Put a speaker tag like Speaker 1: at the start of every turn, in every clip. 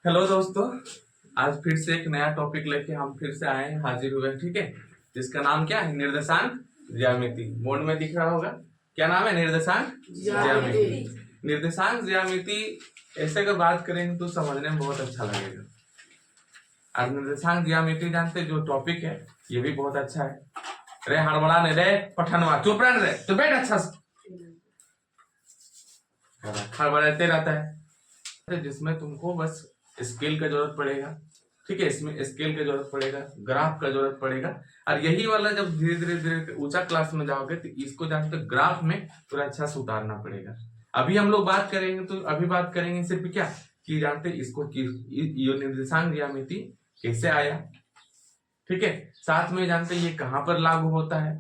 Speaker 1: Hello दोस्तों, आज फिर से एक नया टॉपिक लेके हम फिर से आए हैं, हाजिर हुए हैं, ठीक है। जिसका नाम क्या है? निर्देशांक ज्यामिति। बोर्ड में दिख रहा होगा, क्या नाम है? निर्देशांक ज्यामिति। निर्देशांक ज्यामिति ऐसे अगर बात करेंगे तो समझने में बहुत अच्छा लगेगा। और निर्देशांक ज्यामिति जानते जो टॉपिक है ये भी बहुत अच्छा है। रे हड़बड़ा ने रे पठनवा, चुप रह रे, तो बैठ अच्छा से। हड़बड़ाते रहता है, जिसमें तुमको बस स्केल का जरूरत पड़ेगा, ठीक है। इसमें स्केल का जरूरत पड़ेगा, ग्राफ का जरूरत पड़ेगा। और यही वाला जब धीरे धीरे धीरे ऊंचा क्लास में जाओगे तो इसको जानते ग्राफ में थोड़ा अच्छा से उतारना पड़ेगा। अभी हम लोग बात करेंगे तो अभी बात करेंगे सिर्फ क्या कि जानते इसको ये निर्देशांक ज्यामिति कैसे आया, ठीक है। साथ में जानते ये कहाँ पर लागू होता है,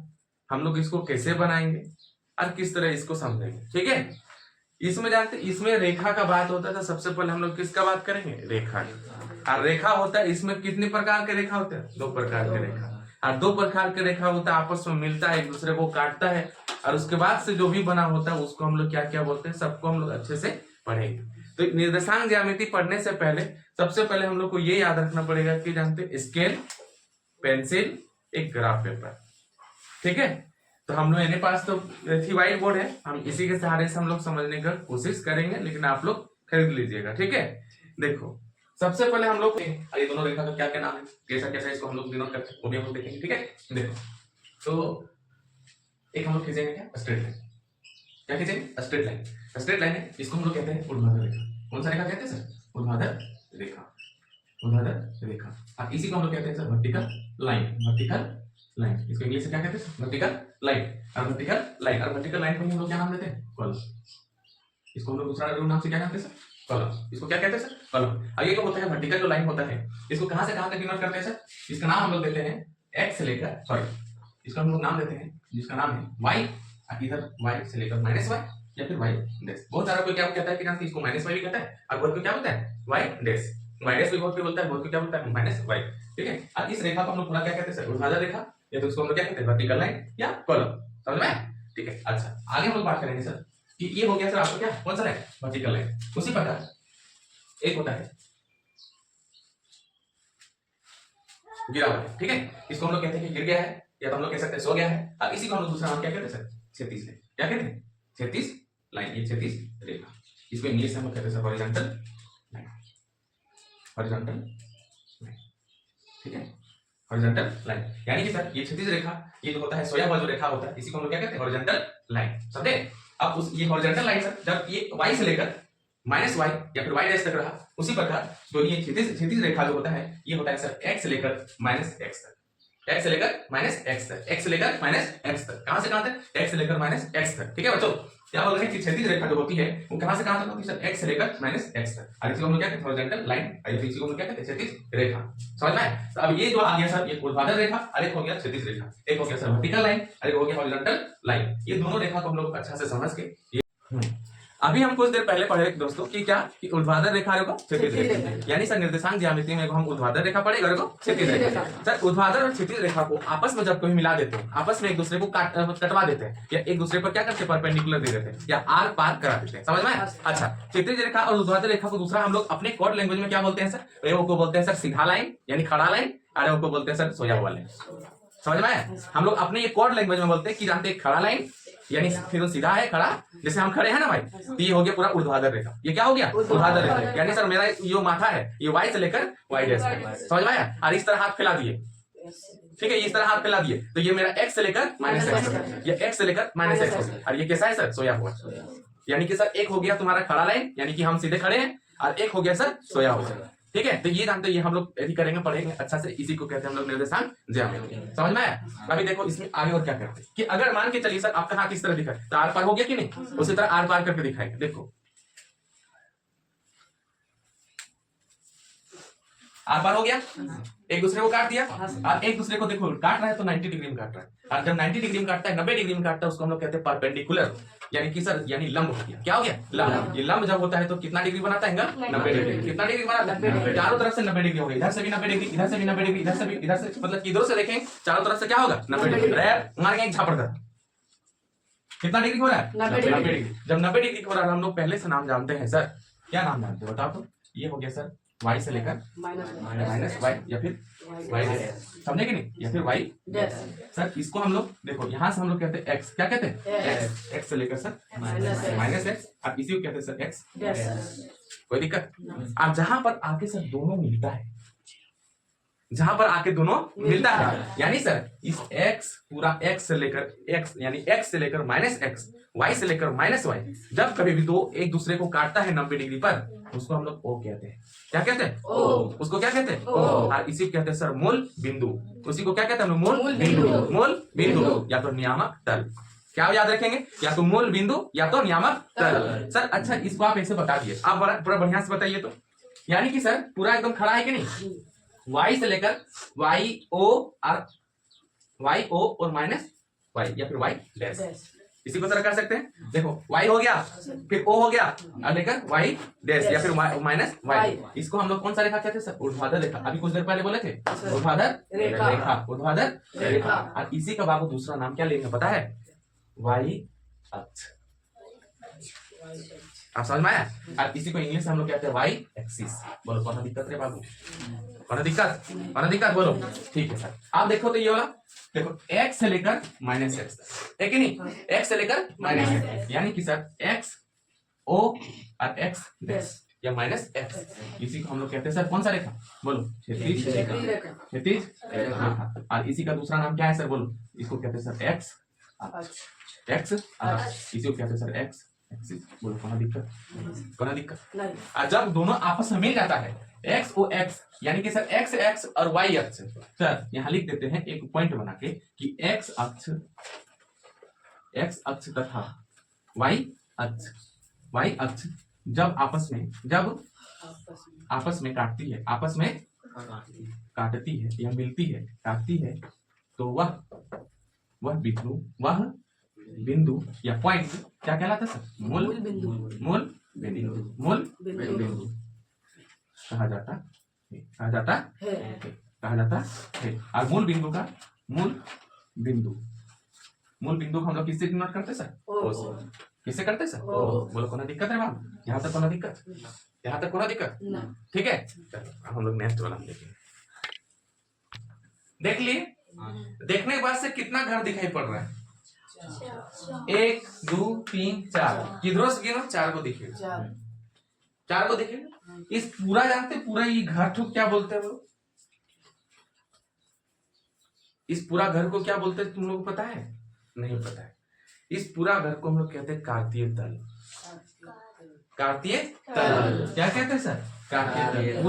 Speaker 1: हम लोग इसको कैसे बनाएंगे और किस तरह इसको समझेंगे, ठीक है। इसमें जानते इसमें रेखा का बात होता है तो सबसे पहले हम लोग किसका बात करेंगे? रेखा की। और रेखा होता है, इसमें कितने प्रकार के रेखा होते हैं? 2 प्रकार के रेखा। और 2 प्रकार के रेखा होता है, आपस में मिलता है, एक दूसरे को काटता है, और उसके बाद से जो भी बना होता है उसको हम लोग क्या क्या बोलते हैं, सबको हम लोग अच्छे से पढ़ेंगे। तो निर्देशांक ज्यामिति पढ़ने से पहले सबसे पहले हम लोग को ये याद रखना पड़ेगा कि जानते स्केल, पेंसिल, एक ग्राफ पेपर, ठीक है। तो हम लोग मेरे पास तो थी व्हाइट बोर्ड है, हम इसी के सहारे से हम लोग समझने का कोशिश करेंगे, लेकिन आप लोग खरीद लीजिएगा, ठीक है। देखो सबसे पहले हम लोग ये दोनों रेखा का क्या क्या नाम है, कैसा कैसा इसको हम लोग डिनोट करते हैं वो भी हम लोग देखेंगे, ठीक है। देखो तो एक हम लोग खींचेंगे क्या? Straight line. क्या खींचेंगे? Straight line. स्ट्रेट लाइन है, इसको हम लोग कहते हैं ऊर्ध्वाधर रेखा। कौन सा रेखा कहते हैं सर? ऊर्ध्वाधर रेखा। ऊर्ध्वाधर रेखा। और इसी को हम लोग कहते हैं sir vertical line. Vertical line, इसको इंग्लिश से क्या कहते हैं? Vertical line. और वर्टिकल लाइन, और वर्टिकल लाइन को हम लोग क्या नाम देते हैं? कॉलम। इसको हम लोग दूसरा नाम से क्या कहते हैं सर? कॉलम। इसको क्या कहते हैं सर? कॉलम। अब ये जो होता है वर्टिकल जो लाइन होता है, इसको कहां से कहां तक डिनोट करते हैं सर? इसका नाम हम लोग देते हैं एक्स से लेकर, सॉरी इसका हम लोग नाम देते हैं जिसका नाम है वाई, इधर वाई से लेकर माइनस वाई या फिर वाई डैश। बहुत सारा कोई क्या कहता है कि जानते इसको माइनस वाई भी कहता है, और बहुत कोई क्या बोलता है? Y dash. वाई डैश भी बहुत कोई बोलता है, बहुत कोई क्या बोलता है? माइनस वाई, ठीक है। और इस रेखा को हम लोग पूरा क्या कहते हैं सर? ऊर्ध्वाधर रेखा, या तो इसको हम लोग क्या कहते हैं? वर्टिकल लाइन या कॉलम। समझ में? ठीक है। अच्छा आगे हम लोग बात करेंगे सर कि ये हो गया सर आपका क्या, कौन सा लाइन? Vertical line. उसी प्रकार एक होता है गिरा हुआ है, ठीक है। इसको हम लोग कहते हैं कि गिर गया है, या तो हम लोग कह सकते हैं सो गया है। अब इसी को हम लोग दूसरा नाम क्या कहते हैं सर? क्षैतिज लाइन। क्या कहते हैं? क्षैतिज लाइन, ये क्षैतिज रेखा। इसको इंग्लिश में हम लोग कहते हैं sir horizontal line. Horizontal line, ठीक है। हॉरिजॉन्टल लाइन यानी कि सर ये क्षैतिज रेखा, ये जो होता है सोया हुआ जो रेखा होता है, इसी को हम लोग क्या कहते हैं? Horizontal line. समझे? अब उस ये हॉरिजॉन्टल लाइन सर जब ये y से लेकर माइनस वाई या फिर वाई डैश तक रहा, उसी प्रकार जो ये क्षैतिज रेखा जो होता है ये होता है सर x से लेकर माइनस x तक। x से लेकर माइनस x तक, x से लेकर माइनस x तक, कहां से कहां तक? x से लेकर माइनस x तक, ठीक है बच्चों। क्या बोल रहे हैं कि क्षैतिज रेखा जो होती है वो कहां से कहां तक होती है सर? x से लेकर माइनस x तक। और इसी को हम लोग क्या कहते हैं? Horizontal line. और इसी को हम लोग क्या कहते हैं? क्षैतिज रेखा। समझ में आया? तो अब ये जो आ गया सर ये ऊर्ध्वाधर रेखा, और एक हो गया क्षैतिज रेखा, एक हो गया सर वर्टिकल लाइन, और एक हो गया हॉरिजॉन्टल लाइन। ये दोनों रेखा को हम लोग अच्छा से समझ के अभी हम कुछ देर पहले पढ़े दोस्तों कि क्या कि ऊर्ध्वाधर रेखा और क्षैतिज रेखा, यानी सर निर्देशांक ज्यामिति में हम ऊर्ध्वाधर रेखा पढ़ेगा और क्षैतिज रेखा। सर ऊर्ध्वाधर और क्षैतिज रेखा को आपस में जब कोई मिला देते हैं, आपस में एक दूसरे को कटवा देते हैं, या एक दूसरे पर क्या करते हैं? परपेंडिकुलर दे देते हैं या आर पार करा देते हैं। समझ में? अच्छा क्षैतिज रेखा और ऊर्ध्वाधर रेखा को दूसरा हम लोग अपने कोड लैंग्वेज में क्या बोलते हैं सर? वो को बोलते हैं सर सीधा लाइन यानी खड़ा लाइन, और वो को बोलते हैं सर सोया हुआ लाइन। समझ में? हम लोग अपने ये कोड लैंग्वेज में बोलते हैं कि जानते हैं खड़ा लाइन यानी फिर सीधा है खड़ा, जैसे हम खड़े हैं ना भाई, तो ये हो गया पूरा ऊर्ध्वाधर रेखा। ये क्या हो गया? ऊर्ध्वाधर रेखा। यानी सर मेरा ये माथा है ये y से लेकर y डैश है। समझ में आया? और इस तरह हाथ फैला दिए, ठीक है, इस तरह हाथ फैला दिए तो ये मेरा x से लेकर माइनस x, ये x से लेकर माइनस x, और ये कैसा है सर? सोया हुआ। यानी कि सर एक हो गया तुम्हारा खड़ा लाइन यानी कि हम सीधे खड़े हैं, और एक हो गया सर सोया हुआ, ठीक है। तो ये जानते ये हम लोग यदि करेंगे पढ़ेंगे अच्छा से, इसी को कहते हैं हम लोग निर्देशांक ज्यामिति। समझ में आया? अभी देखो इसमें आगे और क्या करते हैं कि अगर मान के चलिए सर आपका हाथ इस तरह दिखा तो आर पार हो गया कि नहीं? उसी तरह आर पार करके दिखाएंगे। देखो आर पार हो गया, एक दूसरे को काट दिया, और एक दूसरे को देखो काट रहा है तो 90 डिग्री में काट रहा है, और जब 90 डिग्री में काटता है 90 डिग्री में काटता है उसको हम लोग कहते हैं परपेंडिकुलर, यानी कि सर यानी लंब हो गया। क्या हो गया? लंब। ये लंब जब होता है तो कितना डिग्री बनाता है? 90 डिग्री। कितना डिग्री बनाता है? चारों तरफ से 90 डिग्री हो गई, इधर से भी 90 डिग्री, इधर से भी 90 डिग्री, इधर से भी, इधर से मतलब इधर से देखें चारों तरफ से क्या होगा? 90 डिग्री। मारेंगे एक झापड़ कर, कितना डिग्री हो रहा है? 90 डिग्री। जब 90 डिग्री हो रहा है हम लोग पहले से नाम जानते हैं सर, क्या नाम जानते हो बताओ तो? ये हो गया सर y से लेकर माइनस y या फिर y डैश, समझे कि नहीं, या फिर y डैश। सर इसको हम लोग देखो यहाँ से हम लोग कहते हैं x, क्या कहते हैं x से लेकर सर माइनस x, अब इसी को कहते हैं सर x डैश। कोई दिक्कत? अब जहां पर आके सर दोनों मिलता है, जहां पर आके दोनों मिलता है, यानी सर इस x पूरा x से लेकर x यानी x से लेकर माइनस x, y से लेकर माइनस y, जब कभी भी दो एक दूसरे को काटता है 90 डिग्री पर, उसको हम लोग O कहते हैं। क्या कहते हैं? O। उसको क्या कहते हैं? O। और इसी को कहते हैं सर मूल बिंदु। उसी को क्या कहते हैं? मूल बिंदु। मूल बिंदु या तो नियामक तल। क्या याद रखेंगे? या तो मूल बिंदु या तो नियामक तल। सर अच्छा इसको आप ऐसे बता दिए, आप पूरा बढ़िया से बताइए तो, यानी कि सर पूरा एकदम खड़ा है कि नहीं, y से लेकर y o और माइनस y या फिर y डैश, इसी को तरह कर सकते हैं। देखो y हो गया, फिर o हो गया और लेकर y डैश या फिर माइनस y, इसको हम लोग कौन सा रेखा कहते हैं सर? ऊर्ध्वाधर रेखा। अभी कुछ देर पहले बोले थे ऊर्ध्वाधर रेखा, ऊर्ध्वाधर रेखा। और इसी का बाबू दूसरा नाम क्या लेंगे पता है? y अक्ष। आप समझ में आया? और इसी को इंग्लिश में हम लोग कहते हैं y एक्सिस। बोलो कौन दिक्कत रे बाबू? कौन दिक्कत बोलो? ठीक है सर। आप देखो तो ये वाला देखो x से लेकर माइनस x है कि नहीं, x से लेकर माइनस x, यानी कि सर x o और x डैश या माइनस x, इसी को हम लोग कहते हैं सर कौन सा रेखा? बोलो क्षैतिज रेखा। और इसी का दूसरा नाम क्या है सर? बोलो इसको कहते हैं सर x इसी को कहते हैं सर x एक्सिस। बोलो कौन दिक्कत? और जब दोनों आपस में मिल जाता है x o x, यानी कि सर x x और y अक्ष, सर यहाँ लिख देते हैं एक पॉइंट बना के कि x अक्ष तथा y अक्ष जब आपस में काटती है या काटती है तो वह बिंदु या पॉइंट क्या कहलाता है सर? मूल बिंदु कहा जाता है। और मूल बिंदु को हम लोग किससे डिनोट करते सर? ओ से। किससे करते सर? ओ। बोलो कौन दिक्कत है बाबू? यहाँ तक कौन दिक्कत? ठीक है, चलो हम लोग नेक्स्ट वाला देखेंगे। देख लिए, देखने के बाद से कितना घर दिखाई पड़ रहा है? 1 2 3 4, किधरों से गिनो 4 को दिखेगा, 4 को दिखेगा। इस पूरा जानते, पूरा ये घर को क्या बोलते हैं? वो इस पूरा घर को क्या बोलते हैं? तुम लोग को पता है? नहीं पता है। इस पूरा घर को हम लोग कहते हैं कार्तीय तल। क्या कहते हैं सर? कार्तीय तल।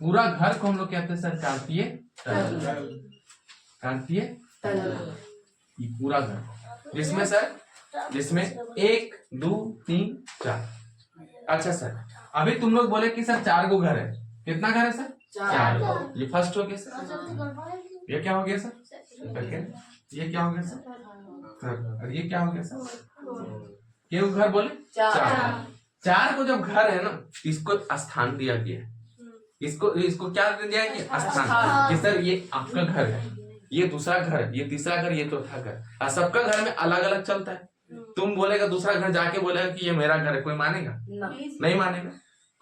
Speaker 1: पूरा घर को हम लोग कहते हैं सर कार्तीय तल। ये पूरा घर जिसमें 1 2 3 4। अच्छा सर, अभी तुम लोग बोले कि सर 4 को घर है। कितना घर है सर? 4। ये फर्स्ट हो गया सर। ये क्या हो गया सर? सेकंड। ये क्या हो गया सर? थर्ड। और ये क्या हो गया सर? क्यों घर बोले? 4 को जब घर है ना, इसको स्थान दिया गया। इसको क्या दिया गया? स्थान। कि सर ये आपका घर है, ये दूसरा घर, ये तीसरा घर, ये चौथा घर, और सबका घर में अलग अलग चलता है। तुम बोलेगा दूसरा घर जाके बोलेगा कि ये मेरा घर है, कोई मानेगा? नहीं मानेगा।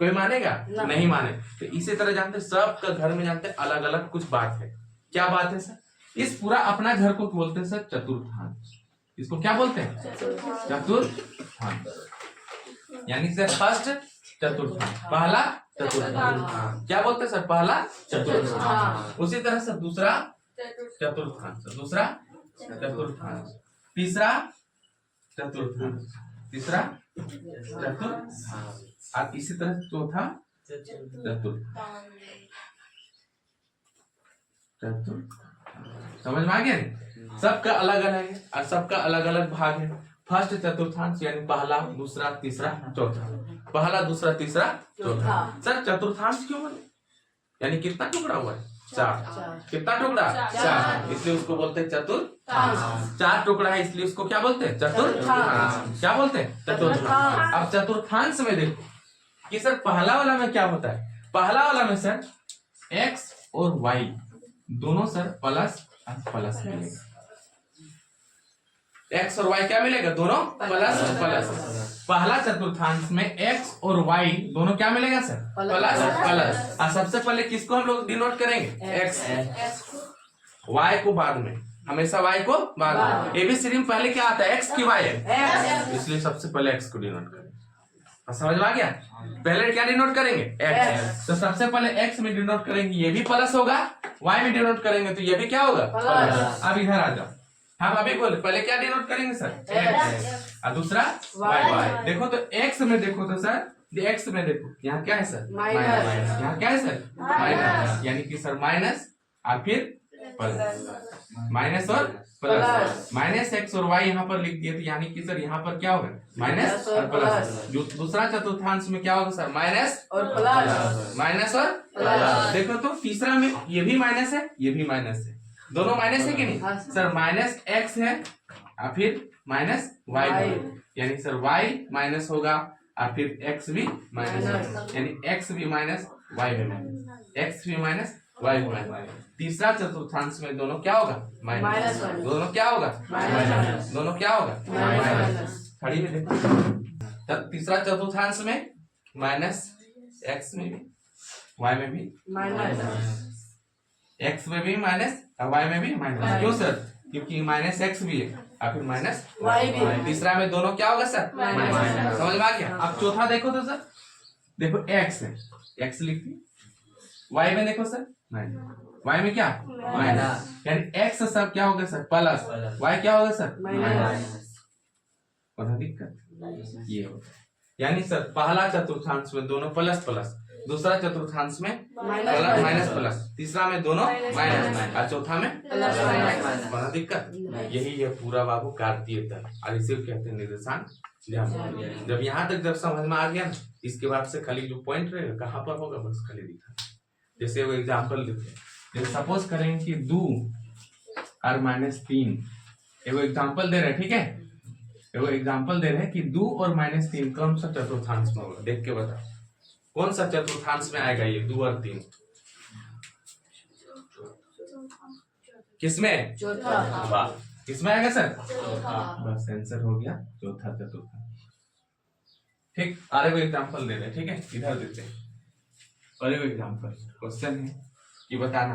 Speaker 1: कोई मानेगा? नहीं माने। तो इसी तरह जानते सबका घर में जानते अलग अलग कुछ बात है। क्या बात है सर? इस पूरा अपना घर को बोलते हैं सर चतुर्थांश। इसको क्या बोलते हैं? चतुर्थांश। यानी सर फर्स्ट चतुर्थांश, पहला चतुर्थांश। क्या बोलते हैं सर? पहला चतुर्थांश। उसी तरह से दूसरा चतुर्थांश, तीसरा चतुर्थांश, और इसी तरह चौथा चतुर्थांश। समझ में आ गया? सबका अलग अलग है और सबका अलग अलग भाग है। फर्स्ट चतुर्थांश यानी पहला, दूसरा, तीसरा, चौथा। पहला, दूसरा, तीसरा, चौथा। सर चतुर्थांश क्यों बने? यानी कितना टुकड़ा हुआ है? 4। कितना टुकड़ा? 4, इसलिए उसको बोलते हैं चतुर्थांश। 4 टुकड़ा है इसलिए उसको क्या बोलते हैं? चतुर्थांश। क्या बोलते हैं? चतुर्थांश। अब चतुर्थांश में देखो कि सर पहला वाला में क्या होता है? पहला वाला में सर x और y दोनों सर प्लस मिलेगा। एक्स और वाई क्या मिलेगा, दोनों प्लस प्लस। पहला चतुर्थांश में एक्स और वाई दोनों क्या मिलेगा सर, प्लस प्लस। और सबसे पहले किसको हम लोग डिनोट करेंगे, एक्स, वाई को बाद में, हमेशा वाई को बाद में। एबीसीडी में पहले क्या आता है, एक्स की वाई है, इसलिए सबसे पहले एक्स को डिनोट करेंगे। समझ में आ गया, पहले क्या डिनोट करेंगे, एक्स। तो सबसे पहले एक्स में डिनोट करेंगे, ये भी प्लस होगा, वाई में डिनोट करेंगे तो ये भी क्या होगा, प्लस। अब इधर आ जाओ, हम अभी बोले पहले क्या डिनोट करेंगे सर, एक्स, और दूसरा वाई। देखो तो एक्स में देखो तो सर, एक्स में देखो यहाँ क्या है सर, माइनस, यहाँ क्या है सर, माइनस, यानी कि सर माइनस और फिर प्लस, माइनस और प्लस। माइनस एक्स और वाई यहाँ पर लिख दिए, तो यानी कि सर यहाँ पर क्या होगा, माइनस और प्लस। जो दूसरा चतुर्थांश में क्या होगा सर, माइनस और प्लस, माइनस और प्लस। देखो तो तीसरा में ये भी माइनस है, ये भी माइनस है, दोनों माइनस है कि नहीं सर, माइनस एक्स है और फिर माइनस वाई, यानी सर वाई माइनस होगा और फिर एक्स भी माइनस, यानी एक्स भी माइनस वाई भी माइनस, एक्स भी माइनस वाई भी माइनस। तीसरा चतुर्थांश में दोनों क्या होगा, माइनस, दोनों क्या होगा, माइनस, दोनों क्या होगा, माइनस। खड़ी में देखो, तब तीसरा चतुर्थांश में माइनस एक्स में भी, वाई में भी माइनस, एक्स में भी माइनस और वाई में भी माइनस। क्यों सर, क्योंकि माइनस एक्स भी है और फिर माइनस वाई भी। तीसरा में दोनों क्या होगा सर, माइनस। समझ में आ गया। अब चौथा देखो तो सर, देखो एक्स है, एक्स लिख दी, वाई में देखो सर माइनस, वाई में क्या माइनस, यानी एक्स सब क्या होगा सर, प्लस, वाई क्या होगा सर, माइनस। पता दिक्कत ये होगा, यानी सर पहला चतुर्थांश में दोनों प्लस प्लस, दूसरा चतुर्थांश में माइनस प्लस, तीसरा में दोनों माइनस और चौथा में प्लस। पता दिक्कत, यही है पूरा बाबू कार्तीय तल, और इसे कहते हैं निर्देशांक। जब यहाँ तक जब समझ में आ गया ना, इसके बाद से खाली जो पॉइंट रहेगा कहाँ पर होगा बस खाली दिखा। जैसे वो एग्जाम्पल देते हैं, जैसे सपोज करेंगे कि 2 और -3, एगो एग्जाम्पल दे रहे हैं, ठीक है, एगो एग्जाम्पल दे रहे हैं कि 2 और -3 कौन सा चतुर्थांश में होगा, देख के बता कौन सा चतुर्थांश में आएगा ये 2 और 3, किसमें, चौथा। वाह, किसमें आएगा सर, चौथा। बस आंसर हो गया, चौथा चतुर्थांश। ठीक, अरे वो एग्जाम्पल दे रहे, ठीक है, इधर देते हैं। और एक एग्जाम्पल क्वेश्चन है कि बताना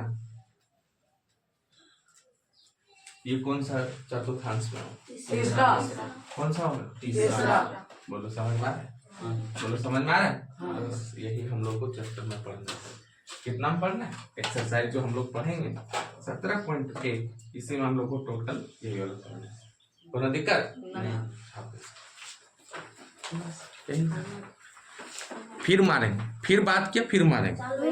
Speaker 1: ये कौन सा चतुर्थांश में हो, तीसरा। कौन सा होगा, तीसरा। बोलो समझ में आ रहा है, बोलो समझ में आ रहा है। यही हम लोग को चैप्टर में पढ़ना है। कितना पढ़ना है, एक्सरसाइज जो हम लोग पढ़ेंगे 17 पॉइंट के, इसी में हम लोग को टोटल यही वाला पढ़ना है। कोई दिक्कत नहीं, फिर मारेंगे, फिर बात किया फिर मारेंगे।